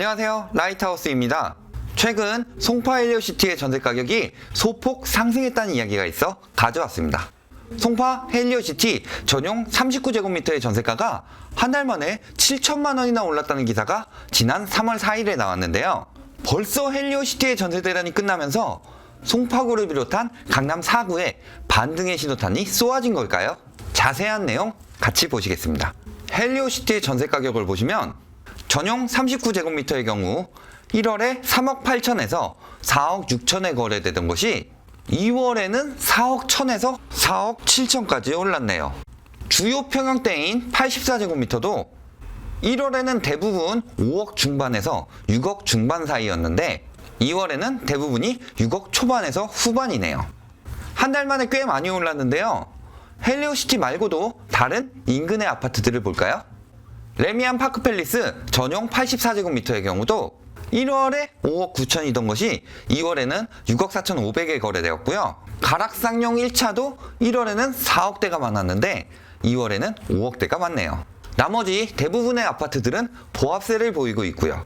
안녕하세요, 라이트하우스입니다. 최근 송파 헬리오시티의 전세 가격이 소폭 상승했다는 이야기가 있어 가져왔습니다. 송파 헬리오시티 전용 39제곱미터의 전세가가 한 달 만에 7천만 원이나 올랐다는 기사가 지난 3월 4일에 나왔는데요. 벌써 헬리오시티의 전세 대란이 끝나면서 송파구를 비롯한 강남 4구에 반등의 신호탄이 쏘아진 걸까요? 자세한 내용 같이 보시겠습니다. 헬리오시티의 전세 가격을 보시면 전용 39제곱미터의 경우 1월에 3억 8천에서 4억 6천에 거래되던 것이 2월에는 4억 1천에서 4억 7천까지 올랐네요. 주요 평형대인 84제곱미터도 1월에는 대부분 5억 중반에서 6억 중반 사이였는데 2월에는 대부분이 6억 초반에서 후반이네요. 한 달 만에 꽤 많이 올랐는데요. 헬리오시티 말고도 다른 인근의 아파트들을 볼까요? 레미안 파크팰리스 전용 84제곱미터의 경우도 1월에 5억 9천이던 것이 2월에는 6억 4천 5백에 거래되었고요. 가락상용 1차도 1월에는 4억대가 많았는데 2월에는 5억대가 많네요. 나머지 대부분의 아파트들은 보합세를 보이고 있고요.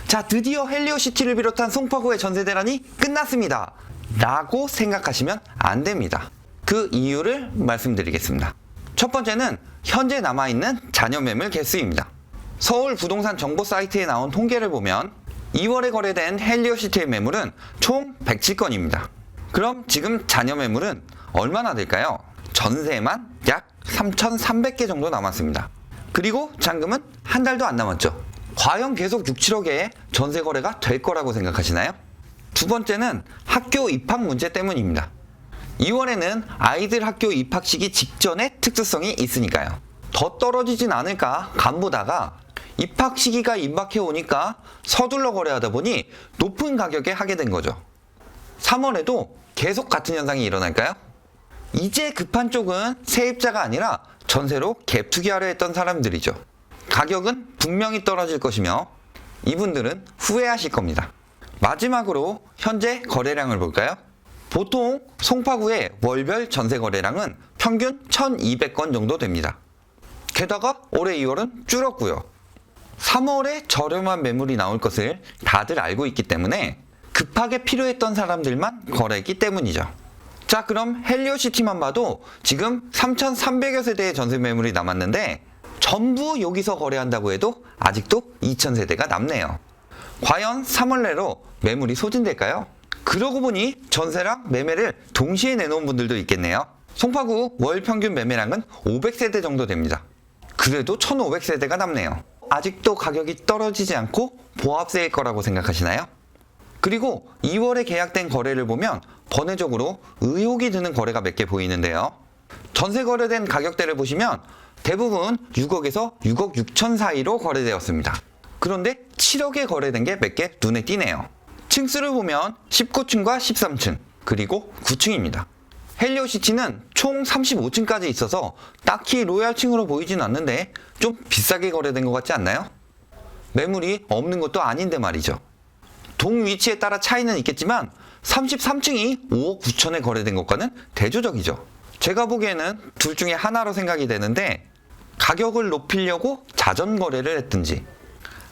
자, 드디어 헬리오시티를 비롯한 송파구의 전세 대란이 끝났습니다 라고 생각하시면 안 됩니다. 그 이유를 말씀드리겠습니다. 첫 번째는 현재 남아있는 잔여 매물 개수입니다. 서울 부동산 정보 사이트에 나온 통계를 보면 2월에 거래된 헬리오시티의 매물은 총 107건입니다. 그럼 지금 잔여 매물은 얼마나 될까요? 전세만 약 3,300개 정도 남았습니다. 그리고 잔금은 한 달도 안 남았죠. 과연 계속 6, 7억의 전세 거래가 될 거라고 생각하시나요? 두 번째는 학교 입학 문제 때문입니다. 2월에는 아이들 학교 입학 시기 직전에 특수성이 있으니까요. 더 떨어지진 않을까 간보다가 입학 시기가 임박해 오니까 서둘러 거래하다 보니 높은 가격에 하게 된 거죠. 3월에도 계속 같은 현상이 일어날까요? 이제 급한 쪽은 세입자가 아니라 전세로 갭 투기하려 했던 사람들이죠. 가격은 분명히 떨어질 것이며 이분들은 후회하실 겁니다. 마지막으로 현재 거래량을 볼까요? 보통 송파구의 월별 전세 거래량은 평균 1,200건 정도 됩니다. 게다가 올해 2월은 줄었고요. 3월에 저렴한 매물이 나올 것을 다들 알고 있기 때문에 급하게 필요했던 사람들만 거래했기 때문이죠. 자, 그럼 헬리오시티만 봐도 지금 3,300여 세대의 전세 매물이 남았는데 전부 여기서 거래한다고 해도 아직도 2,000세대가 남네요. 과연 3월 내로 매물이 소진될까요? 그러고 보니 전세랑 매매를 동시에 내놓은 분들도 있겠네요. 송파구 월 평균 매매량은 500세대 정도 됩니다. 그래도 1,500세대가 남네요. 아직도 가격이 떨어지지 않고 보합세일 거라고 생각하시나요? 그리고 2월에 계약된 거래를 보면 번외적으로 의혹이 드는 거래가 몇 개 보이는데요. 전세 거래된 가격대를 보시면 대부분 6억에서 6억 6천 사이로 거래되었습니다. 그런데 7억에 거래된 게 몇 개 눈에 띄네요. 층수를 보면 19층과 13층, 그리고 9층입니다. 헬리오시티는 총 35층까지 있어서 딱히 로얄층으로 보이진 않는데 좀 비싸게 거래된 것 같지 않나요? 매물이 없는 것도 아닌데 말이죠. 동 위치에 따라 차이는 있겠지만 33층이 5억 9천에 거래된 것과는 대조적이죠. 제가 보기에는 둘 중에 하나로 생각이 되는데 가격을 높이려고 자전 거래를 했든지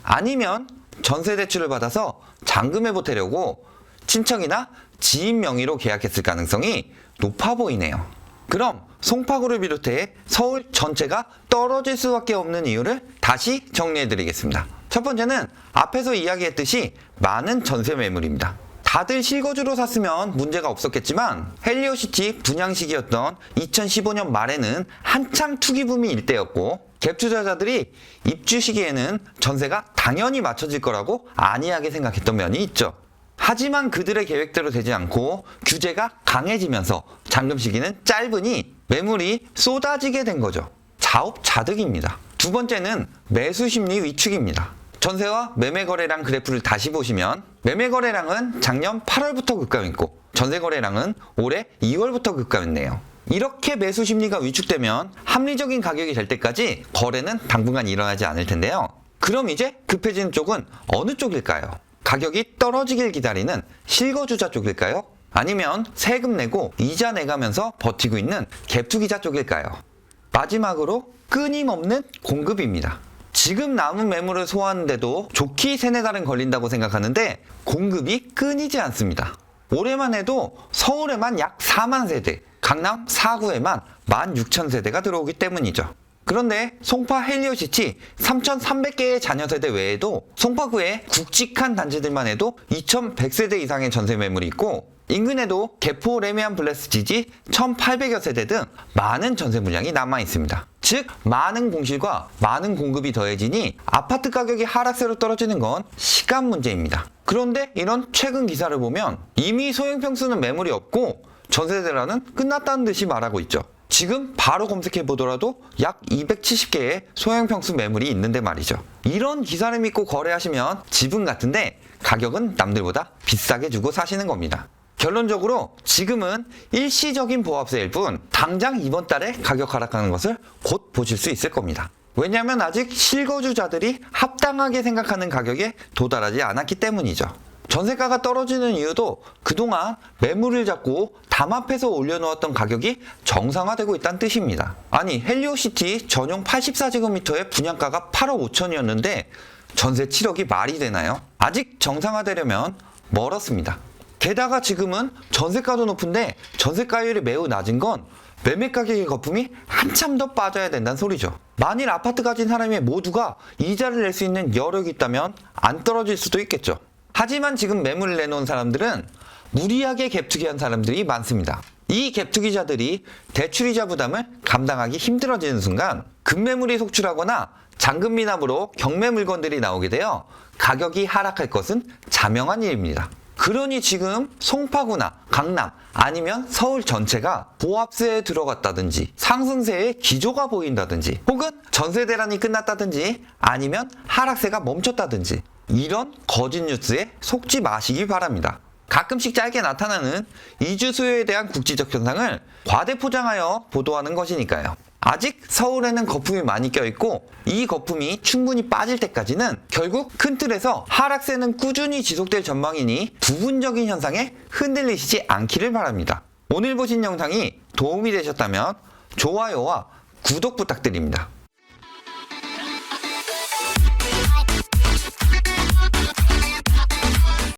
아니면 전세 대출을 받아서 잔금에 보태려고 친척이나 지인 명의로 계약했을 가능성이 높아 보이네요. 그럼 송파구를 비롯해 서울 전체가 떨어질 수밖에 없는 이유를 다시 정리해 드리겠습니다. 첫 번째는 앞에서 이야기했듯이 많은 전세 매물입니다. 다들 실거주로 샀으면 문제가 없었겠지만 헬리오시티 분양 시기였던 2015년 말에는 한창 투기붐이 일때였고 갭 투자자들이 입주 시기에는 전세가 당연히 맞춰질 거라고 안이하게 생각했던 면이 있죠. 하지만 그들의 계획대로 되지 않고 규제가 강해지면서 잔금 시기는 짧으니 매물이 쏟아지게 된 거죠. 자업자득입니다. 두 번째는 매수 심리 위축입니다. 전세와 매매 거래량 그래프를 다시 보시면 매매 거래량은 작년 8월부터 급감했고 전세 거래량은 올해 2월부터 급감했네요. 이렇게 매수 심리가 위축되면 합리적인 가격이 될 때까지 거래는 당분간 일어나지 않을 텐데요. 그럼 이제 급해지는 쪽은 어느 쪽일까요? 가격이 떨어지길 기다리는 실거주자 쪽일까요? 아니면 세금 내고 이자 내가면서 버티고 있는 갭투기자 쪽일까요? 마지막으로 끊임없는 공급입니다. 지금 남은 매물을 소화하는데도 좋게 3-4달은 걸린다고 생각하는데 공급이 끊이지 않습니다. 올해만 해도 서울에만 약 4만 세대, 강남 4구에만 16,000세대가 들어오기 때문이죠. 그런데 송파 헬리오시티 3,300개의 잔여 세대 외에도 송파구에 굵직한 단지들만 해도 2,100세대 이상의 전세 매물이 있고 인근에도 개포 레미안 블레스 지지 1,800여 세대 등 많은 전세 물량이 남아 있습니다. 즉 많은 공실과 많은 공급이 더해지니 아파트 가격이 하락세로 떨어지는 건 시간 문제입니다. 그런데 이런 최근 기사를 보면 이미 소형평수는 매물이 없고 전세 대란은 끝났다는 듯이 말하고 있죠. 지금 바로 검색해 보더라도 약 270개의 소형평수 매물이 있는데 말이죠. 이런 기사를 믿고 거래하시면 지분 같은데 가격은 남들보다 비싸게 주고 사시는 겁니다. 결론적으로 지금은 일시적인 보합세일 뿐 당장 이번 달에 가격 하락하는 것을 곧 보실 수 있을 겁니다. 왜냐하면 아직 실거주자들이 합당하게 생각하는 가격에 도달하지 않았기 때문이죠. 전세가가 떨어지는 이유도 그동안 매물을 잡고 담합해서 올려놓았던 가격이 정상화되고 있다는 뜻입니다. 아니 헬리오시티 전용 84제곱미터의 분양가가 8억 5천이었는데 전세 7억이 말이 되나요? 아직 정상화되려면 멀었습니다. 게다가 지금은 전세가도 높은데 전세가율이 매우 낮은 건 매매 가격의 거품이 한참 더 빠져야 된다는 소리죠. 만일 아파트 가진 사람이 모두가 이자를 낼 수 있는 여력이 있다면 안 떨어질 수도 있겠죠. 하지만 지금 매물을 내놓은 사람들은 무리하게 갭투기한 사람들이 많습니다. 이 갭투기자들이 대출이자 부담을 감당하기 힘들어지는 순간 급매물이 속출하거나 잔금 미납으로 경매 물건들이 나오게 되어 가격이 하락할 것은 자명한 일입니다. 그러니 지금 송파구나 강남 아니면 서울 전체가 보합세에 들어갔다든지 상승세의 기조가 보인다든지 혹은 전세 대란이 끝났다든지 아니면 하락세가 멈췄다든지 이런 거짓 뉴스에 속지 마시기 바랍니다. 가끔씩 짧게 나타나는 이주 수요에 대한 국지적 현상을 과대포장하여 보도하는 것이니까요. 아직 서울에는 거품이 많이 껴있고 이 거품이 충분히 빠질 때까지는 결국 큰 틀에서 하락세는 꾸준히 지속될 전망이니 부분적인 현상에 흔들리시지 않기를 바랍니다. 오늘 보신 영상이 도움이 되셨다면 좋아요와 구독 부탁드립니다.